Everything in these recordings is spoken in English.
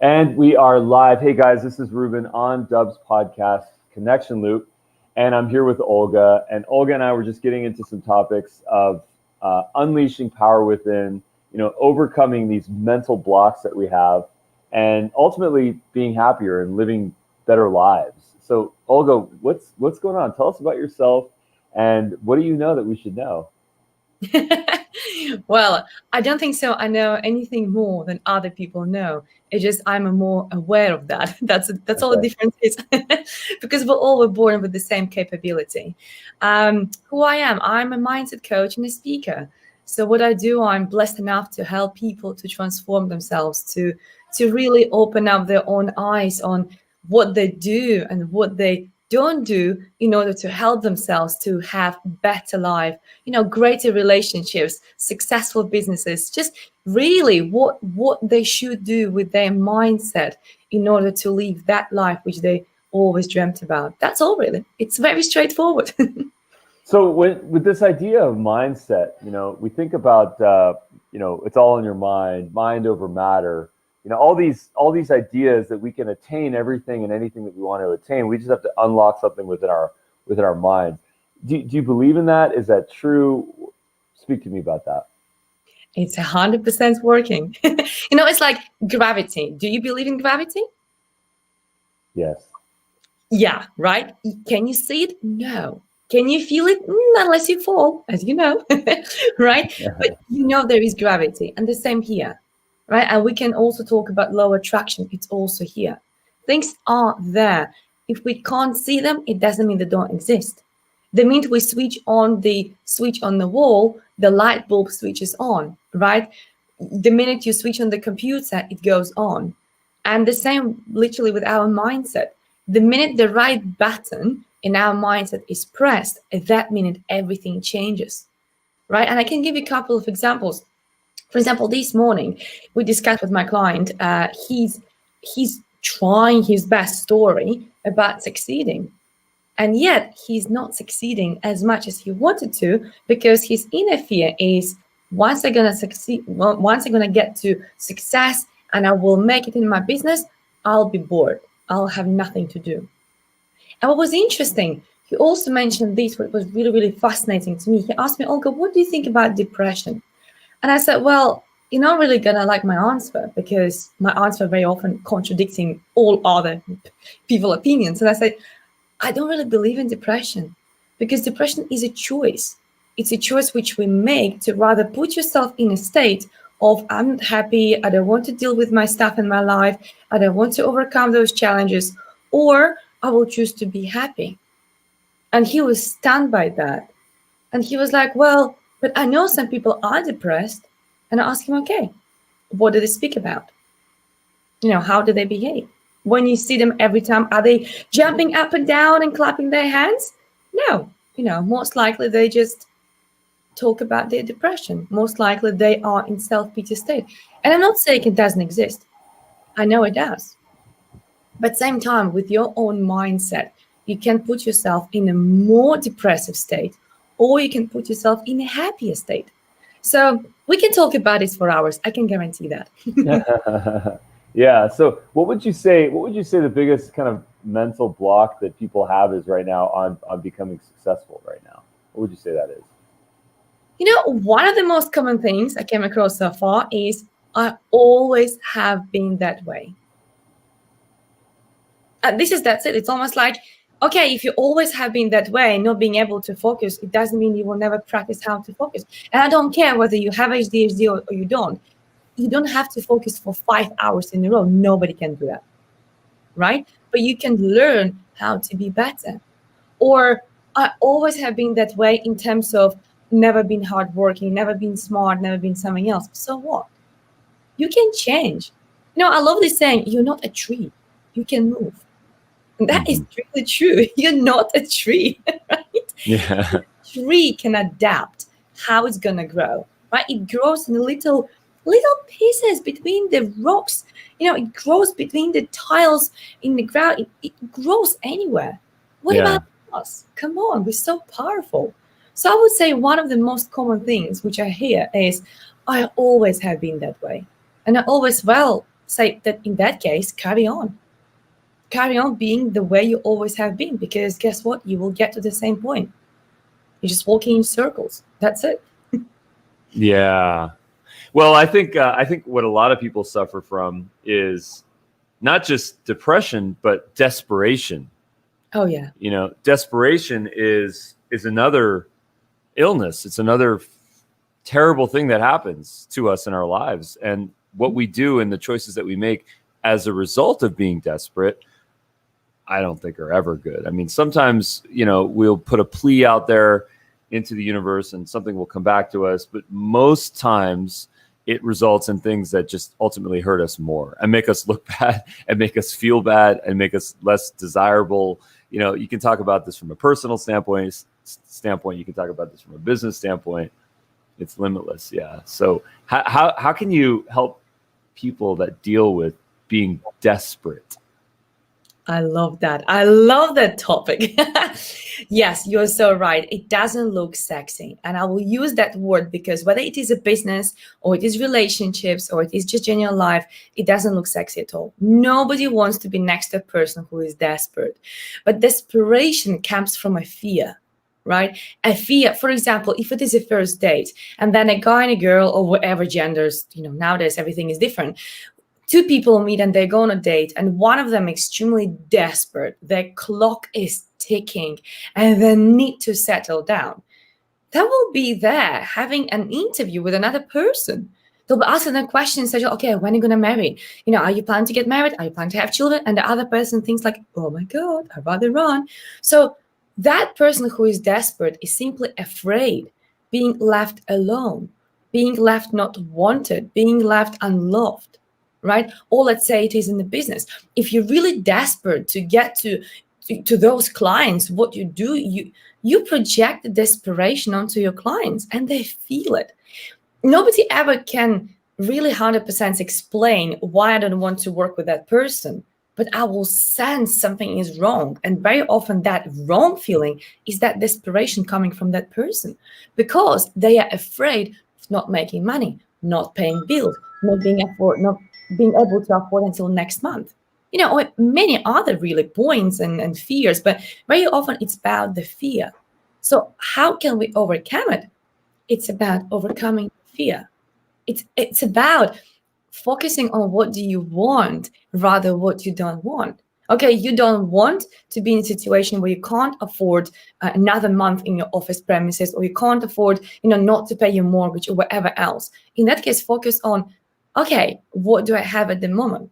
And we are live. Hey guys, this is Ruben on Dubb's podcast, Connection Loop. And I'm here with Olga. And Olga and I were just getting into some topics of unleashing power within, overcoming these mental blocks that we have, and ultimately being happier and living better lives. So Olga, what's going on? Tell us about yourself and what do you know that we should know? Well, I don't think so. I know anything more than other people know. It's just I'm more aware of that. That's all the Okay. difference is, because we're born with the same capability. Who I am, I'm a mindset coach and a speaker. So what I do, I'm blessed enough to help people to transform themselves, to really open up their own eyes on what they do and what they don't do in order to help themselves to have better life, greater relationships, successful businesses, just really what they should do with their mindset in order to live that life which they always dreamt about. That's all really. It's very straightforward. So with this idea of mindset, we think about, it's all in your mind, mind over matter. All these ideas that we can attain everything and anything that we want to attain. We just have to unlock something within our minds. Do you believe in that? Is that true? Speak to me about that. It's 100% working. It's like gravity. Do you believe in gravity? Yes. Yeah, right? Can you see it? No. Can you feel it? Unless you fall, as you know, right? But there is gravity, and the same here, right? And we can also talk about law of attraction. It's also here. Things are there. If we can't see them, it doesn't mean they don't exist. The minute we switch on the wall, the light bulb switches on, right? The minute you switch on the computer, it goes on. And the same literally with our mindset. The minute the right button in our mindset is pressed, at that minute, everything changes, right? And I can give you a couple of examples. For example, this morning, we discussed with my client, he's trying his best story about succeeding. And yet he's not succeeding as much as he wanted to, because his inner fear is, once I'm going to succeed, once I'm going to get to success and I will make it in my business, I'll be bored. I'll have nothing to do. And what was interesting, he also mentioned this, what was really, really fascinating to me. He asked me, Olga, what do you think about depression? And I said, well, you're not really going to like my answer, because my answer very often contradicting all other people's opinions. And I said, I don't really believe in depression, because depression is a choice. It's a choice which we make to rather put yourself in a state of, I'm not happy, I don't want to deal with my stuff in my life, I don't want to overcome those challenges, or I will choose to be happy. And he was stunned by that. And he was like, well, but I know some people are depressed. And I asked him, okay, what do they speak about? How do they behave? When you see them every time, are they jumping up and down and clapping their hands? No. Most likely they just talk about their depression. Most likely they are in self-pity state. And I'm not saying it doesn't exist. I know it does. But same time, with your own mindset, you can put yourself in a more depressive state, or you can put yourself in a happier state. So we can talk about this for hours. I can guarantee that. Yeah. So what would you say the biggest kind of mental block that people have is right now on becoming successful right now? What would you say that is? One of the most common things I came across so far is, I always have been that way. That's it. It's almost like, okay, if you always have been that way, not being able to focus, it doesn't mean you will never practice how to focus. And I don't care whether you have ADHD or you don't. You don't have to focus for 5 hours in a row. Nobody can do that, right? But you can learn how to be better. Or I always have been that way in terms of never been hardworking, never been smart, never been something else. So what? You can change. I love this saying, you're not a tree. You can move. And that is really true. You're not a tree, right? Yeah. Tree can adapt how it's gonna grow, right? It grows in little pieces between the rocks. It grows between the tiles in the ground. It grows anywhere. What Yeah. about us? Come on, we're so powerful. So I would say one of the most common things which I hear is, I always have been that way. And I always, well, say that in that case, carry on. Carry on being the way you always have been, because guess what? You will get to the same point. You're just walking in circles. That's it. Yeah. Well, I think what a lot of people suffer from is not just depression, but desperation. Oh, yeah. Desperation is another illness. It's another terrible thing that happens to us in our lives. And what we do and the choices that we make as a result of being desperate, I don't think are ever good. I mean, sometimes, we'll put a plea out there into the universe and something will come back to us. But most times it results in things that just ultimately hurt us more and make us look bad and make us feel bad and make us less desirable. You can talk about this from a personal standpoint. You can talk about this from a business standpoint. It's limitless. Yeah. So how can you help people that deal with being desperate? I love that. I love that topic. Yes, you're so right. It doesn't look sexy. And I will use that word because whether it is a business or it is relationships or it is just general life, it doesn't look sexy at all. Nobody wants to be next to a person who is desperate. But desperation comes from a fear, right? A fear, for example, if it is a first date and then a guy and a girl or whatever genders, nowadays everything is different. Two people meet and they go on a date and one of them extremely desperate. Their clock is ticking and they need to settle down. They will be there having an interview with another person. They'll be asking them questions such as, okay, when are you going to marry? Are you planning to get married? Are you planning to have children? And the other person thinks like, oh my God, I'd rather run. So that person who is desperate is simply afraid, being left alone, being left not wanted, being left unloved. Right? Or let's say it is in the business. If you're really desperate to get to those clients, what you do, you project the desperation onto your clients and they feel it. Nobody ever can really 100% explain why I don't want to work with that person, but I will sense something is wrong. And very often that wrong feeling is that desperation coming from that person because they are afraid of not making money, not paying bills, not being able to afford until next month. Or many other really points and fears, but very often it's about the fear. So how can we overcome it? It's about overcoming fear. It's about focusing on what do you want rather what you don't want. Okay, you don't want to be in a situation where you can't afford another month in your office premises, or you can't afford, not to pay your mortgage or whatever else. In that case, focus on, okay, what do I have at the moment?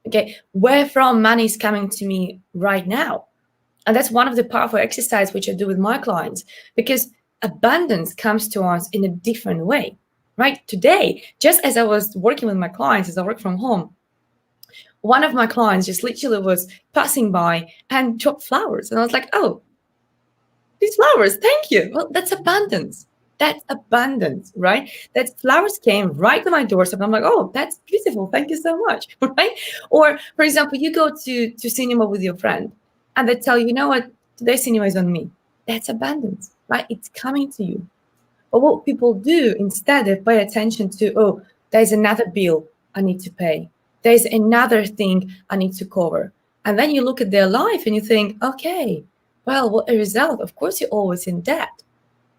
Okay, where from money is coming to me right now? And that's one of the powerful exercises which I do with my clients, because abundance comes to us in a different way, right? Today, just as I was working with my clients, as I work from home, one of my clients just literally was passing by and dropped flowers. And I was like, oh, these flowers, thank you. Well, that's abundance. That's abundance, right? That flowers came right to my doorstep. I'm like, oh, that's beautiful. Thank you so much, right? Or, for example, you go to cinema with your friend and they tell you, you know what, today's cinema is on me. That's abundance, right? It's coming to you. But what people do instead, they pay attention to, oh, there's another bill I need to pay. There's another thing I need to cover. And then you look at their life and you think, okay, well, what a result. Of course, you're always in debt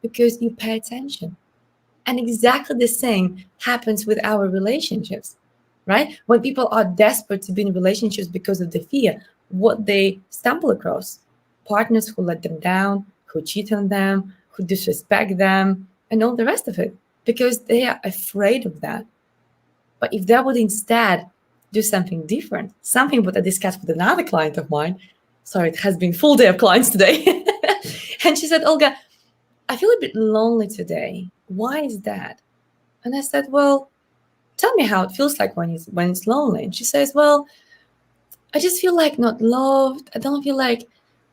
because you pay attention. And exactly the same happens with our relationships, right? When people are desperate to be in relationships because of the fear, what they stumble across, partners who let them down, who cheat on them, who disrespect them, and all the rest of it, because they are afraid of that. But if they would instead do something different, something what I discussed with another client of mine, sorry, it has been full day of clients today. And she said, Olga, I feel a bit lonely today. Why is that? And I said, well, tell me how it feels like when it's lonely. And she says, well, I just feel like not loved. I don't feel like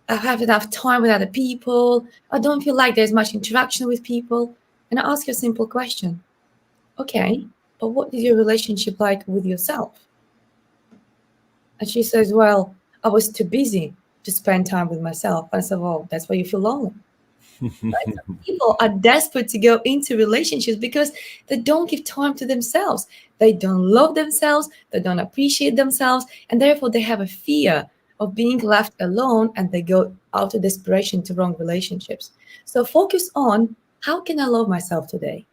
I have enough time with other people. I don't feel like there's much interaction with people. And I ask her a simple question. Okay, but what is your relationship like with yourself? And she says, well, I was too busy to spend time with myself. And I said, well, that's why you feel lonely. Right? Some people are desperate to go into relationships because they don't give time to themselves. They don't love themselves. They don't appreciate themselves. And therefore, they have a fear of being left alone, and they go out of desperation to wrong relationships. So focus on, how can I love myself today?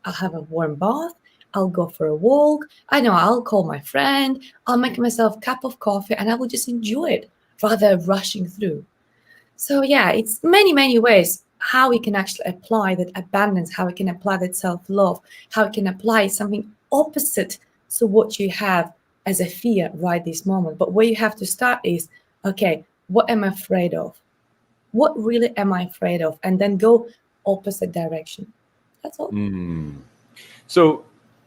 I'll have a warm bath. I'll go for a walk. I know I'll call my friend. I'll make myself a cup of coffee and I will just enjoy it rather than rushing through. So yeah, it's many, many ways how we can actually apply that abundance, how we can apply that self-love, how we can apply something opposite to what you have as a fear right this moment. But where you have to start is, okay, what am I afraid of? What really am I afraid of? And then go opposite direction. That's all. Mm. So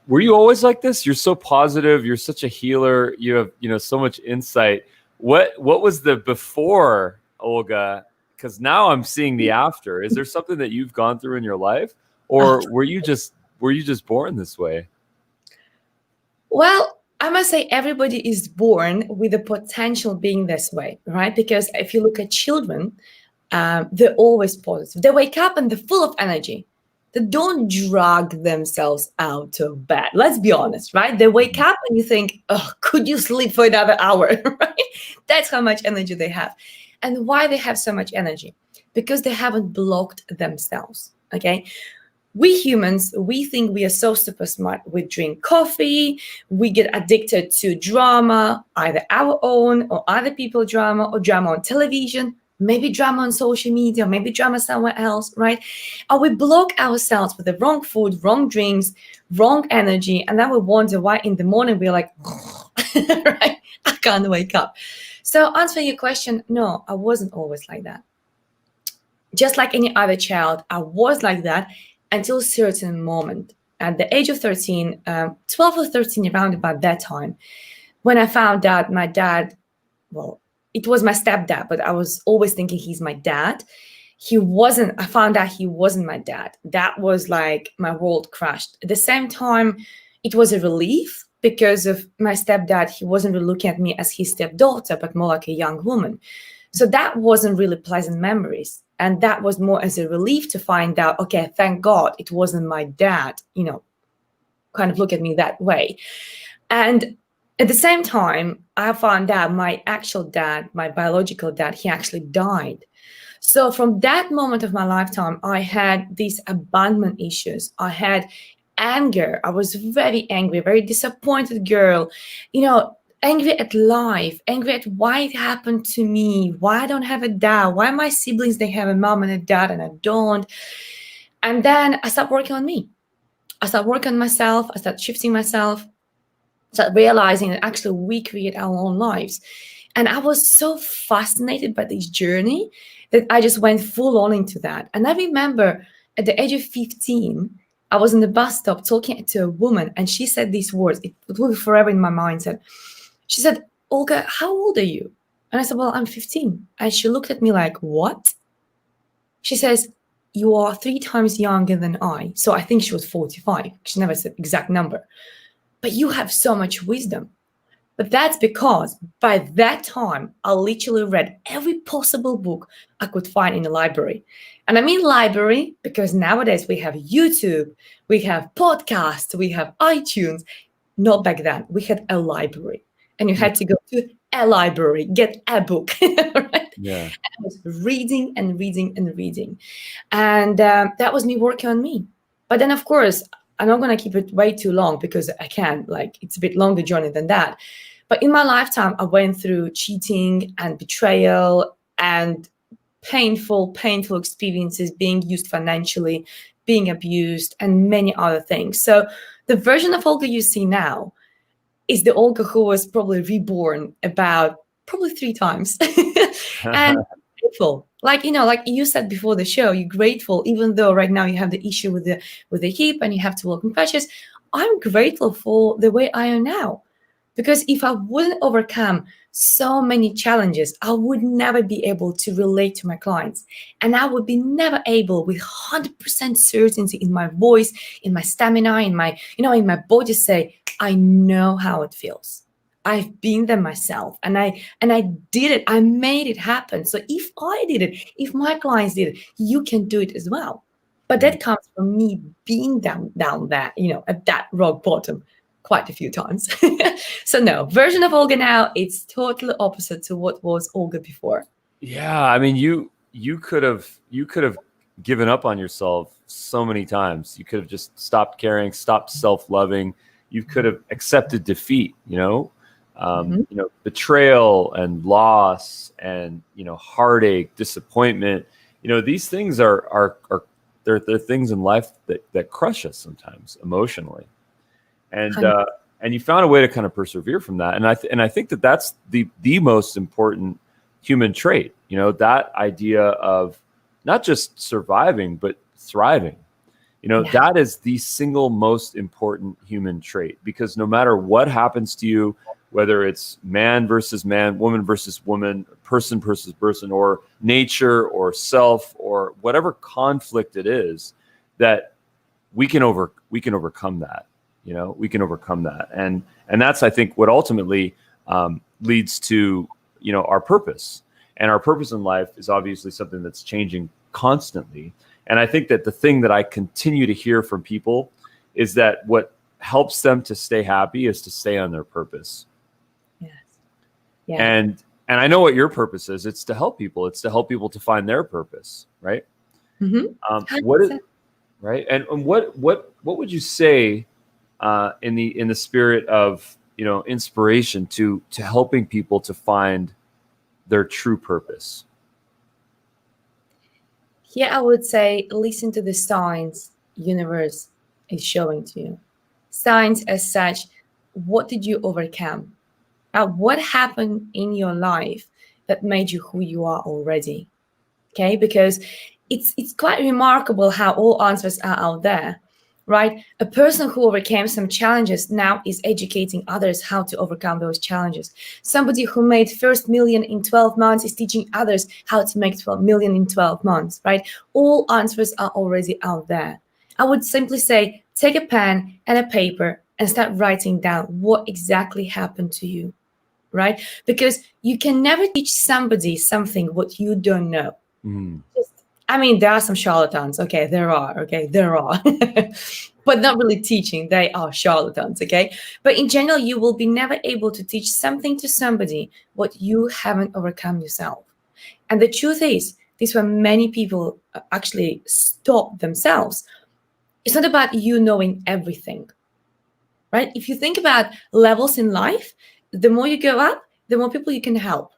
were you always like this? You're so positive. You're such a healer. You have, so much insight. What was the before, Olga? Because now I'm seeing the after. Is there something that you've gone through in your life, or were you just born this way? Well, I must say everybody is born with the potential being this way, right? Because if you look at children, they're always positive. They wake up and they're full of energy. They don't drag themselves out of bed. Let's be honest, right? They wake up and you think, oh, could you sleep for another hour, right? That's how much energy they have. And why they have so much energy? Because they haven't blocked themselves, okay? We humans, we think we are so super smart. We drink coffee, we get addicted to drama, either our own or other people's drama, or drama on television, maybe drama on social media, maybe drama somewhere else, right? Or we block ourselves with the wrong food, wrong drinks, wrong energy, and then we wonder why in the morning we're like, right? I can't wake up. So answering your question, no, I wasn't always like that. Just like any other child, I was like that until a certain moment. At the age of 13, 12 or 13, around about that time, when I found out my dad, well, it was my stepdad, but I was always thinking he's my dad. I found out he wasn't my dad. That was like my world crashed. At the same time, it was a relief because of my stepdad. He wasn't really looking at me as his stepdaughter, but more like a young woman. So that wasn't really pleasant memories. And that was more as a relief to find out, okay, thank God it wasn't my dad, kind of look at me that way. And at the same time, I found out my actual dad, my biological dad, he actually died. So from that moment of my lifetime, I had these abandonment issues. I had anger. I was very angry, very disappointed girl, angry at life, angry at why it happened to me, why I don't have a dad, why my siblings, they have a mom and a dad and I don't. And then I started working on me. I started working on myself. I started shifting myself. Started realizing that actually we create our own lives. And I was so fascinated by this journey that I just went full on into that. And I remember at the age of 15, I was in the bus stop talking to a woman, and she said these words. It will be forever in my mind. She said, Olga, how old are you? And I said, well, I'm 15. And she looked at me like, what? She says, you are 3 times younger than I. So I think she was 45. She never said exact number. But you have so much wisdom. But that's because by that time, I literally read every possible book I could find in the library. And I mean library because nowadays we have YouTube, we have podcasts, we have iTunes. Not back then. We had a library. And you had to go to a library, get a book, right? Yeah. And I was reading and reading and reading. And that was me working on me. But then, of course, I'm not going to keep it way too long because I can't. It's a bit longer journey than that. But in my lifetime, I went through cheating and betrayal and painful experiences, being used financially, being abused, and many other things. So the version of Olga you see now is the Olga who was probably reborn about probably 3 times. And grateful. Like you said before the show, you're grateful, even though right now you have the issue with the hip and you have to walk in crutches. I'm grateful for the way I am now. Because if I wouldn't overcome so many challenges, I would never be able to relate to my clients. And I would be never able with 100% certainty in my voice, in my stamina, in my body say, I know how it feels. I've been there myself, and I did it. I made it happen. So if I did it, if my clients did it, you can do it as well. But that comes from me being down there, at that rock bottom quite a few times. So no, version of Olga now, it's totally opposite to what was Olga before. Yeah, I mean, you could have given up on yourself so many times. You could have just stopped caring, stopped self-loving. You could have accepted defeat, betrayal and loss and, heartache, disappointment. These things are they're things in life that crush us sometimes emotionally. And you found a way to kind of persevere from that. And I think that that's the most important human trait, that idea of not just surviving, but thriving. That is the single most important human trait, because no matter what happens to you, whether it's man versus man, woman versus woman, person versus person, or nature or self, or whatever conflict it is, that we can overcome that. We can overcome that. And that's, I think, what ultimately leads to, our purpose. And our purpose in life is obviously something that's changing constantly. And I think that the thing that I continue to hear from people is that what helps them to stay happy is to stay on their purpose. Yes. Yeah. And I know what your purpose is. It's to help people. It's to help people to find their purpose, right? What is right? And what would you say in the spirit of inspiration to helping people to find their true purpose? Here I would say, listen to the signs universe is showing to you. Signs as such, what did you overcome? What happened in your life that made you who you are already? Okay, because it's quite remarkable how all answers are out there, right? A person who overcame some challenges now is educating others how to overcome those challenges. Somebody who made first million in 12 months is teaching others how to make 12 million in 12 months, right? All answers are already out there. I would simply say, take a pen and a paper and start writing down what exactly happened to you, right? Because you can never teach somebody something what you don't know. There are some charlatans. Okay, there are. But not really teaching. They are charlatans. Okay. But in general, you will be never able to teach something to somebody what you haven't overcome yourself. And the truth is, this is where many people actually stop themselves. It's not about you knowing everything, right? If you think about levels in life, the more you go up, the more people you can help.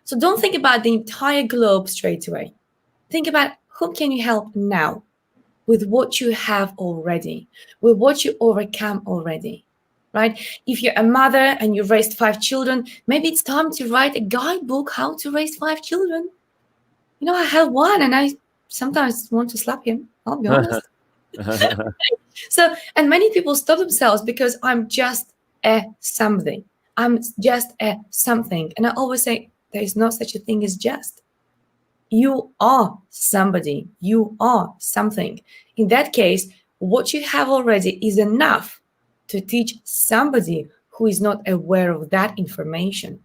So don't think about the entire globe straight away. Think about whom can you help now with what you have already, with what you overcome already, right? If you're a mother and you've raised 5 children, maybe it's time to write a guidebook how to raise 5 children. I have one and I sometimes want to slap him, I'll be honest. So, and many people stop themselves because I'm just a something. I'm just a something. And I always say, there is no such a thing as just. You are somebody. You are something. In that case, what you have already is enough to teach somebody who is not aware of that information,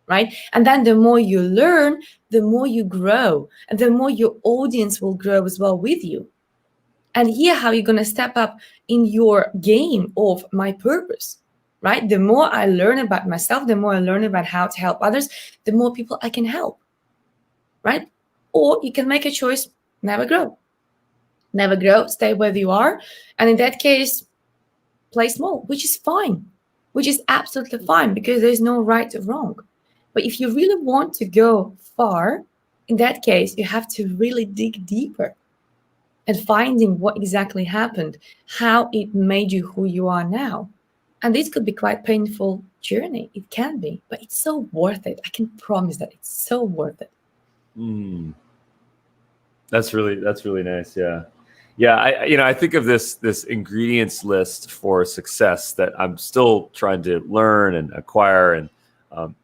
right? And then the more you learn, the more you grow, and the more your audience will grow as well with you. And here, how you're going to step up in your game of my purpose, right? The more I learn about myself, the more I learn about how to help others, the more people I can help, right? Or you can make a choice, never grow, stay where you are. And in that case, play small, which is fine, which is absolutely fine, because there's no right or wrong. But if you really want to go far, in that case, you have to really dig deeper and finding what exactly happened, how it made you who you are now. And this could be quite painful journey. It can be, but it's so worth it. I can promise that it's so worth it. That's really nice. Yeah. I think of this ingredients list for success that I'm still trying to learn and acquire and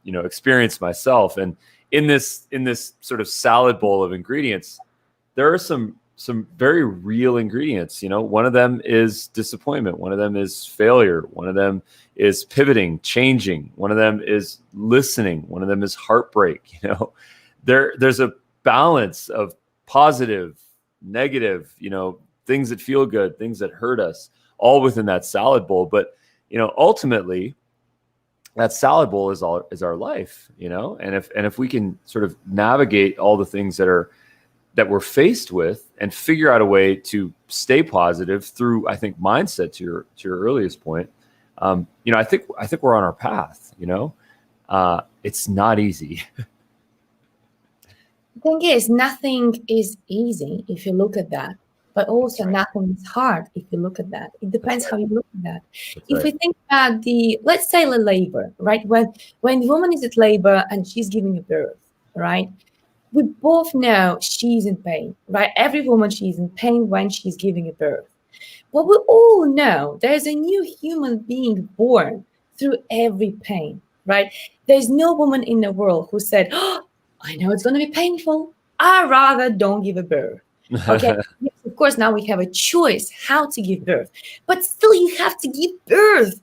experience myself. And in this sort of salad bowl of ingredients, there are some some very real ingredients. One of them is disappointment. One of them is failure. One of them is pivoting, changing. One of them is listening. One of them is heartbreak. There's a balance of positive, negative, things that feel good, things that hurt us, all within that salad bowl. But, ultimately that salad bowl is our life, and if we can sort of navigate all the things that we're faced with and figure out a way to stay positive through, I think, mindset, to your earliest point, I think we're on our path. It's not easy. The thing is, nothing is easy if you look at that, but also nothing is hard if you look at that. It depends how you look at that. If we think about let's say the labor, right? When the woman is at labor and she's giving a birth, right? We both know she's in pain, right? Every woman, she's in pain when she's giving a birth. But we all know there's a new human being born through every pain, right? There's no woman in the world who said, oh, I know it's going to be painful. I rather don't give a birth. Okay, yes, of course, now we have a choice how to give birth, but still you have to give birth.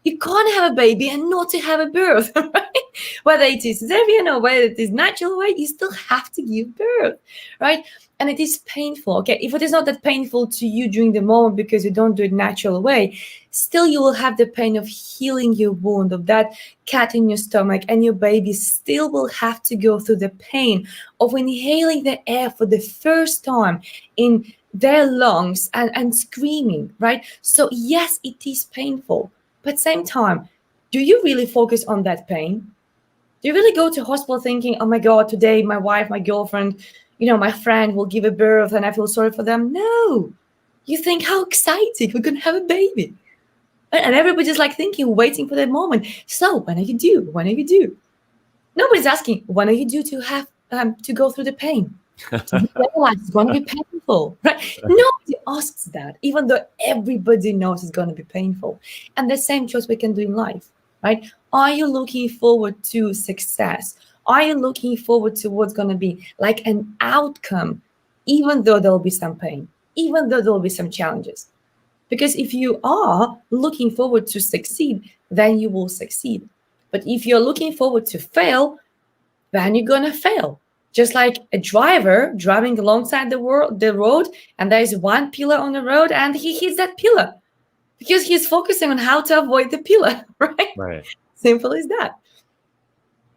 You can't have a baby and not to have a birth, right? Whether it is cesarean or whether it is natural way, you still have to give birth, right? And it is painful. Okay, if it is not that painful to you during the moment because you don't do it natural way, still you will have the pain of healing your wound, of that cat in your stomach, and your baby still will have to go through the pain of inhaling the air for the first time in their lungs and screaming, right? So yes, it is painful. But same time, do you really focus on that pain? Do you really go to hospital thinking, oh my God, today my wife, my girlfriend, my friend will give a birth and I feel sorry for them? No. You think, how exciting, we're going to have a baby. And everybody's like thinking, waiting for that moment. So when are you due? When are you due? Nobody's asking, when are you due to have to go through the pain? You realize it's going to be painful, right? Nobody asks that, even though everybody knows it's going to be painful. And the same choice we can do in life, right? Are you looking forward to success? Are you looking forward to what's going to be like an outcome, even though there'll be some pain, even though there'll be some challenges? Because if you are looking forward to succeed, then you will succeed. But if you're looking forward to fail, then you're going to fail. Just like a driver driving alongside the road, and there is one pillar on the road, and he hits that pillar because he's focusing on how to avoid the pillar, right? Right. Simple as that.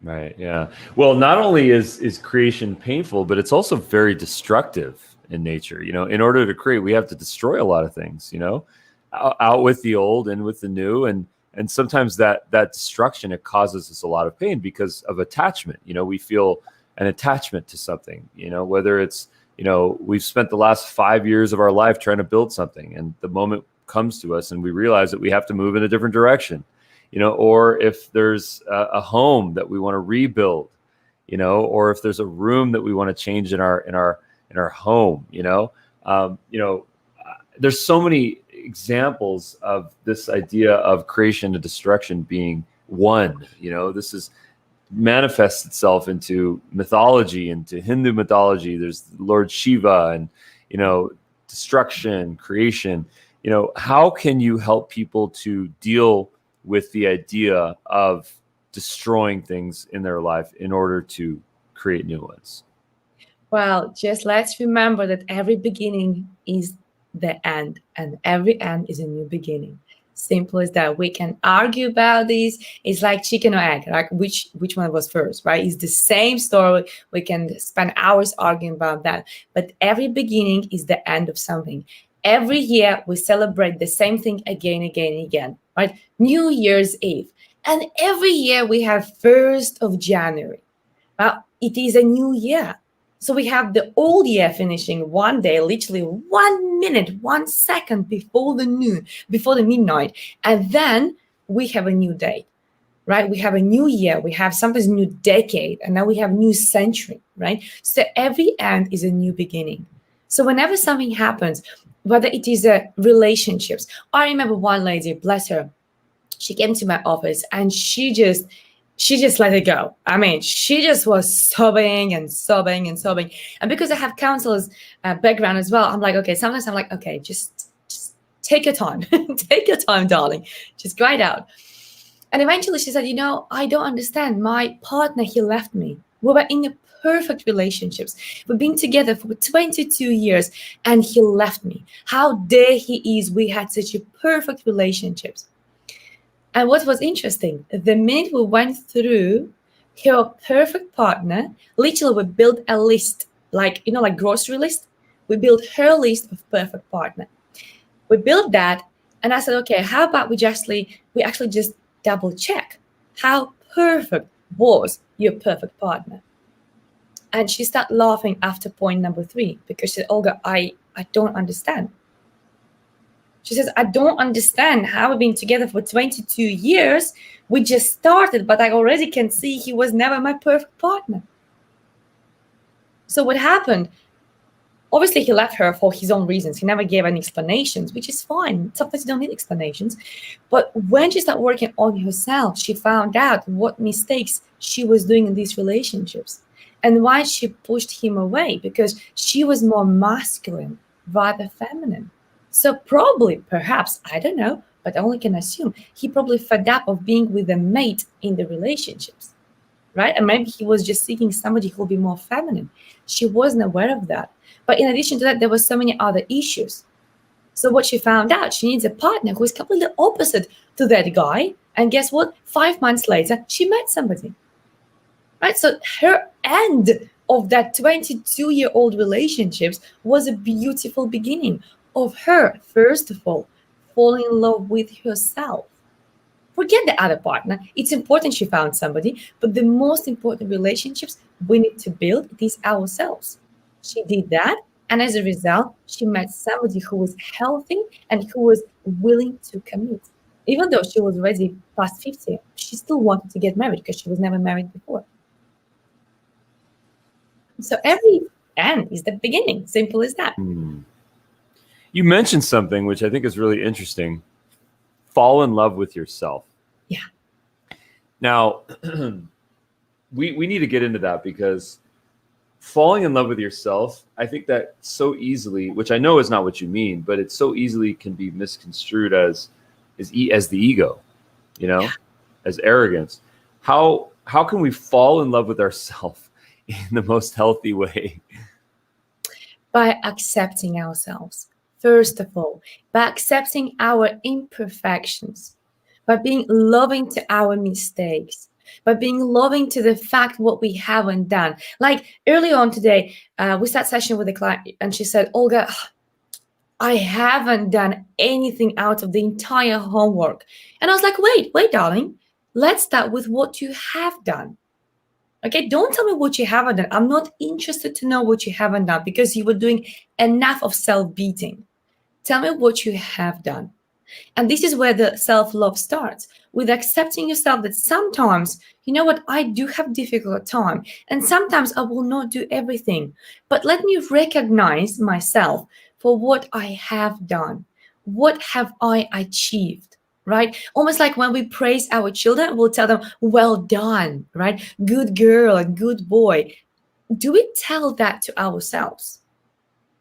Right. Yeah. Well, not only is creation painful, but it's also very destructive in nature. In order to create, we have to destroy a lot of things. Out with the old, in with the new, and sometimes that destruction, it causes us a lot of pain because of attachment. We feel an attachment to something, whether it's, we've spent the last 5 years of our life trying to build something, and the moment comes to us and we realize that we have to move in a different direction, or if there's a home that we want to rebuild, or if there's a room that we want to change in our home, there's so many examples of this idea of creation and destruction being one. This manifests itself into mythology, into Hindu mythology. There's Lord Shiva and, destruction, creation. How can you help people to deal with the idea of destroying things in their life in order to create new ones? Well, just let's remember that every beginning is the end, and every end is a new beginning. Simple as that. We can argue about this. It's like chicken or egg, like which one was first, right? It's the same story. We can spend hours arguing about that. But every beginning is the end of something. Every year we celebrate the same thing again, right? New Year's Eve. And every year we have 1st of January. Well, it is a new year. So we have the old year finishing one day, literally 1 minute, 1 second before the midnight. And then we have a new day, right? We have a new year. We have sometimes a new decade. And now we have a new century, right? So every end is a new beginning. So whenever something happens, whether it is relationships, I remember one lady, bless her, she came to my office and she just she just let it go. I mean, she just was sobbing and sobbing and sobbing. And because I have counselors background as well, I'm like, okay, sometimes I'm like, okay, just take your time. Take your time, darling. Just cry it out. And eventually she said, I don't understand. My partner, he left me. We were in a perfect relationships. We've been together for 22 years and he left me. How dare he is? We had such a perfect relationships. And what was interesting, the minute we went through her perfect partner, literally we built a list, like grocery list. We built her list of perfect partner. We built that, and I said, okay, how about we actually just double check how perfect was your perfect partner? And she started laughing after point number 3 because she said, Olga, I don't understand. She says, I don't understand how we've been together for 22 years. We just started, but I already can see he was never my perfect partner. So what happened? Obviously, he left her for his own reasons. He never gave any explanations, which is fine. Sometimes you don't need explanations. But when she started working on herself, she found out what mistakes she was doing in these relationships and why she pushed him away, because she was more masculine rather feminine. So probably, perhaps, I don't know, but I only can assume, he probably fed up of being with a mate in the relationships, right? And maybe he was just seeking somebody who will be more feminine. She wasn't aware of that. But in addition to that, there were so many other issues. So what she found out, she needs a partner who is completely opposite to that guy. And guess what? 5 months later, she met somebody. Right? So her end of that 22-year-old relationships was a beautiful beginning of her, first of all, falling in love with herself. Forget the other partner. It's important she found somebody, but the most important relationships we need to build is ourselves. She did that, and as a result, she met somebody who was healthy and who was willing to commit. Even though she was already past 50, she still wanted to get married because she was never married before. So every end is the beginning. Simple as that. You mentioned something which I think is really interesting. Fall in love with yourself. Yeah. Now, we need to get into that, because falling in love with yourself, I think that so easily, which I know is not what you mean, but it so easily can be misconstrued as the ego, as arrogance. How can we fall in love with ourselves in the most healthy way? By accepting ourselves. First of all, by accepting our imperfections, by being loving to our mistakes, by being loving to the fact what we haven't done. Like early on today, we sat session with a client and she said, Olga, I haven't done anything out of the entire homework. And I was like, wait, darling, let's start with what you have done. Okay, don't tell me what you haven't done. I'm not interested to know what you haven't done, because you were doing enough of self-beating. Tell me what you have done. And this is where the self-love starts, with accepting yourself that sometimes, I do have difficult time. And sometimes I will not do everything. But let me recognize myself for what I have done. What have I achieved? Right? Almost like when we praise our children, we'll tell them, well done, right? Good girl, good boy. Do we tell that to ourselves?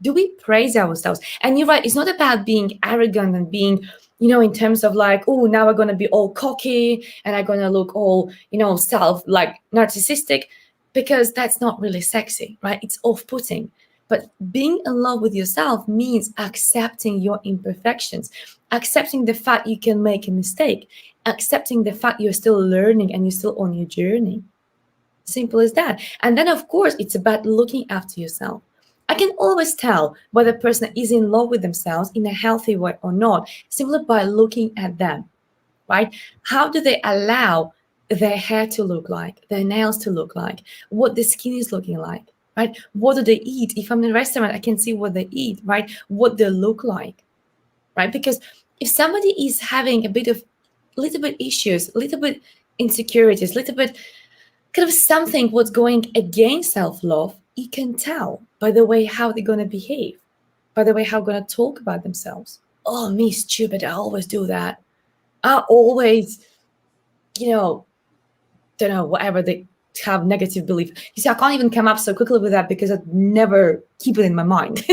Do we praise ourselves? And you're right, it's not about being arrogant and being, in terms of like, oh, now we're going to be all cocky and I'm going to look all, narcissistic, because that's not really sexy, right? It's off-putting. But being in love with yourself means accepting your imperfections, accepting the fact you can make a mistake, accepting the fact you're still learning and you're still on your journey. Simple as that. And then, of course, it's about looking after yourself. I can always tell whether a person is in love with themselves in a healthy way or not, simply by looking at them, right? How do they allow their hair to look like, their nails to look like, what the skin is looking like, right? What do they eat? If I'm in a restaurant, I can see what they eat, right? What they look like, right? Because if somebody is having little bit issues, little bit insecurities, little bit kind of something what's going against self-love, you can tell by the way how they're going to behave, by the way how they're going to talk about themselves. Oh, me stupid, I always do that. I always, don't know, whatever they have negative belief. You see, I can't even come up so quickly with that because I never keep it in my mind.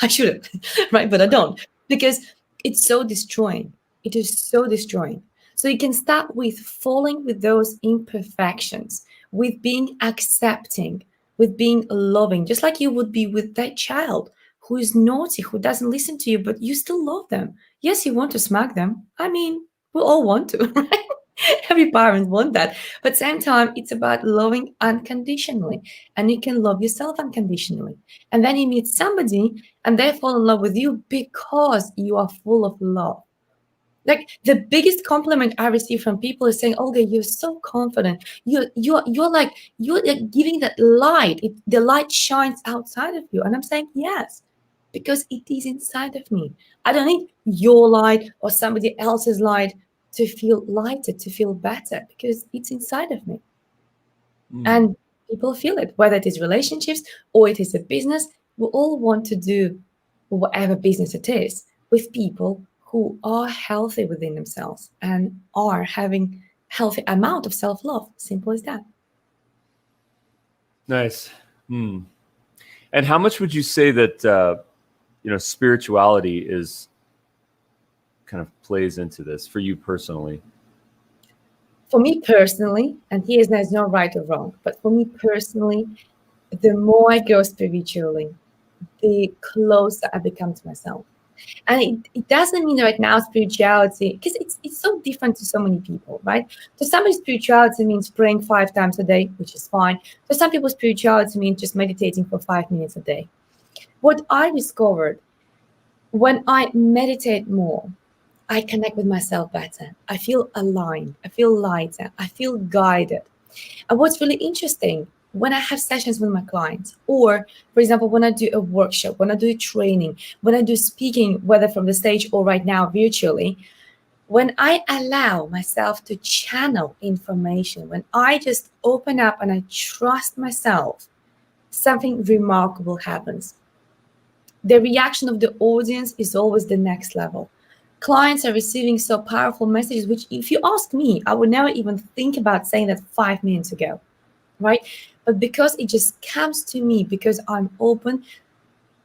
I should have, right? But I don't, because it's so destroying. It is so destroying. So you can start with falling with those imperfections, with being accepting, with being loving, just like you would be with that child who is naughty, who doesn't listen to you, but you still love them. Yes, you want to smack them. I mean, we all want to, right? Every parent want that. But same time, it's about loving unconditionally. And you can love yourself unconditionally. And then you meet somebody and they fall in love with you because you are full of love. Like the biggest compliment I receive from people is saying, Olga, you're so confident. You're like giving that light. The light shines outside of you. And I'm saying, yes, because it is inside of me. I don't need your light or somebody else's light to feel lighter, to feel better, because it's inside of me. And people feel it, whether it is relationships or it is a business. We all want to do whatever business it is with people who are healthy within themselves and are having healthy amount of self-love. Simple as that. Nice. And how much would you say that spirituality is kind of plays into this for you personally? For me personally, and there's no right or wrong, but for me personally, the more I go spiritually, the closer I become to myself. And it doesn't mean right now spirituality, because it's so different to so many people, right? To somebody, spirituality means praying 5 times a day, which is fine. For some people, spirituality means just meditating for 5 minutes a day. What I discovered, when I meditate more, I connect with myself better. I feel aligned. I feel lighter. I feel guided. And what's really interesting, when I have sessions with my clients, or for example, when I do a workshop, when I do a training, when I do speaking, whether from the stage or right now virtually, when I allow myself to channel information, when I just open up and I trust myself, something remarkable happens. The reaction of the audience is always the next level. Clients are receiving so powerful messages, which if you ask me, I would never even think about saying that 5 minutes ago, right? But because it just comes to me, because I'm open,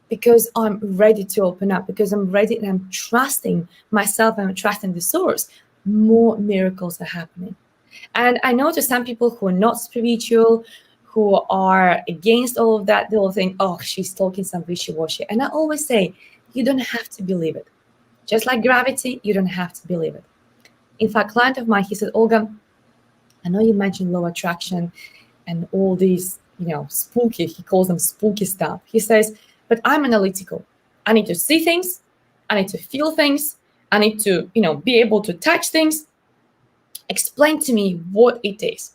because I'm ready to open up, because I'm ready and I'm trusting myself and I'm trusting the source, more miracles are happening. And I know to some people who are not spiritual, who are against all of that, they'll think, oh, she's talking some wishy-washy. And I always say, you don't have to believe it. Just like gravity, you don't have to believe it. In fact, a client of mine, he said, Olga, I know you mentioned law of attraction and all these, spooky, he calls them spooky stuff. He says, but I'm analytical. I need to see things. I need to feel things. I need to, be able to touch things. Explain to me what it is.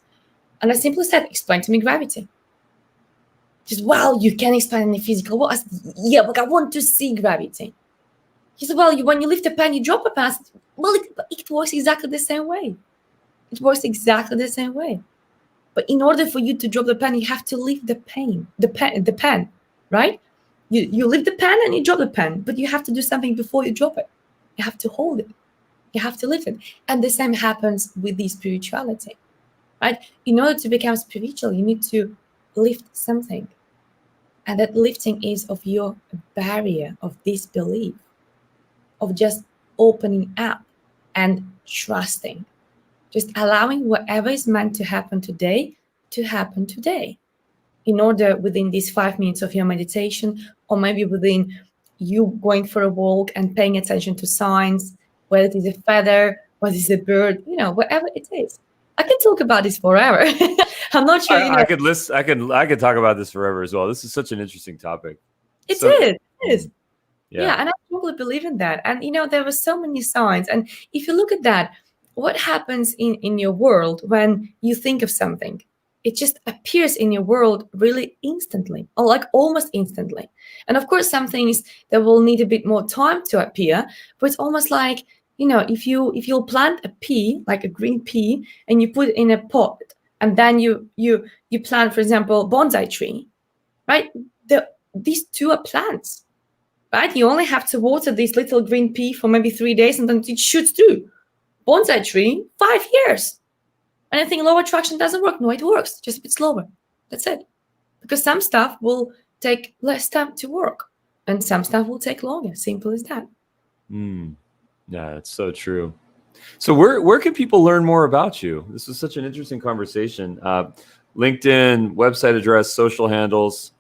And I simply said, explain to me gravity. Just, well, you can explain any physical. Well, yeah, but I want to see gravity. He said, well, when you lift a pen, you drop a pen. I said, well, it works exactly the same way. It works exactly the same way. But in order for you to drop the pen, you have to lift the pen, right? You lift the pen and you drop the pen, but you have to do something before you drop it. You have to hold it. You have to lift it. And the same happens with the spirituality, right? In order to become spiritual, you need to lift something. And that lifting is of your barrier of disbelief, of just opening up and trusting. Just allowing whatever is meant to happen today to happen today. In order within these 5 minutes of your meditation, or maybe within you going for a walk and paying attention to signs, whether it is a feather, whether it is a bird, whatever it is. I can talk about this forever. I'm not sure. I could list. I could talk about this forever as well. This is such an interesting topic. It is. Yeah, and I totally believe in that. And there were so many signs. And if you look at that, what happens in your world when you think of something? It just appears in your world really instantly, or like almost instantly. And of course, some things that will need a bit more time to appear, but it's almost like, if you'll plant a pea, like a green pea, and you put it in a pot, and then you plant, for example, bonsai tree, right? These two are plants, right? You only have to water this little green pea for maybe 3 days, and then it shoots through. Bonsai tree, 5 years. And I think law of attraction doesn't work. No, it works, just a bit slower. That's it. Because some stuff will take less time to work and some stuff will take longer. Simple as that. Yeah, it's so true. So where can people learn more about you? This was such an interesting conversation. LinkedIn, website address, social handles.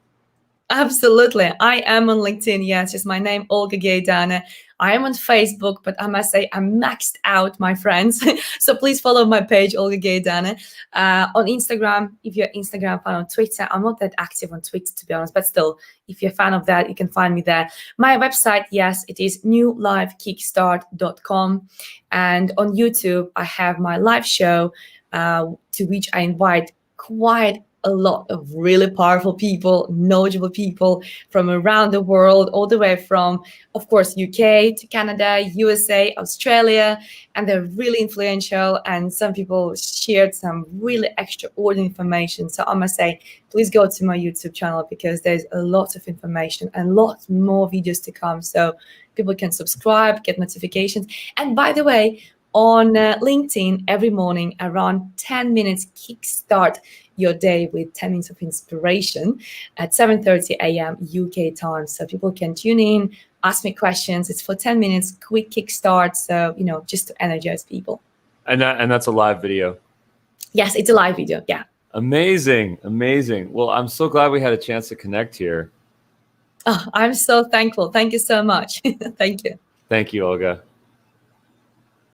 Absolutely. I am on LinkedIn. Yes, just my name, Olga Geidane. I am on Facebook, but I must say I'm maxed out, my friends. So please follow my page, Olga Geidane. On Instagram, if you're an Instagram fan, on Twitter, I'm not that active on Twitter, to be honest, but still, if you're a fan of that, you can find me there. My website, yes, it is newlifekickstart.com. And on YouTube, I have my live show to which I invite quite a lot of really powerful people, knowledgeable people from around the world, all the way from, of course, UK to Canada, USA, Australia, and they're really influential. And some people shared some really extraordinary information. So I must say, please go to my YouTube channel because there's a lot of information and lots more videos to come. So people can subscribe, get notifications. And by the way, on LinkedIn, every morning around 10 minutes, kickstart your day with 10 minutes of inspiration at 7:30 a.m. UK time. So people can tune in, ask me questions. It's for 10 minutes, quick kickstart. So, just to energize people. And that's a live video. Yes, it's a live video. Yeah. Amazing. Well, I'm so glad we had a chance to connect here. Oh, I'm so thankful. Thank you so much. Thank you. Thank you, Olga.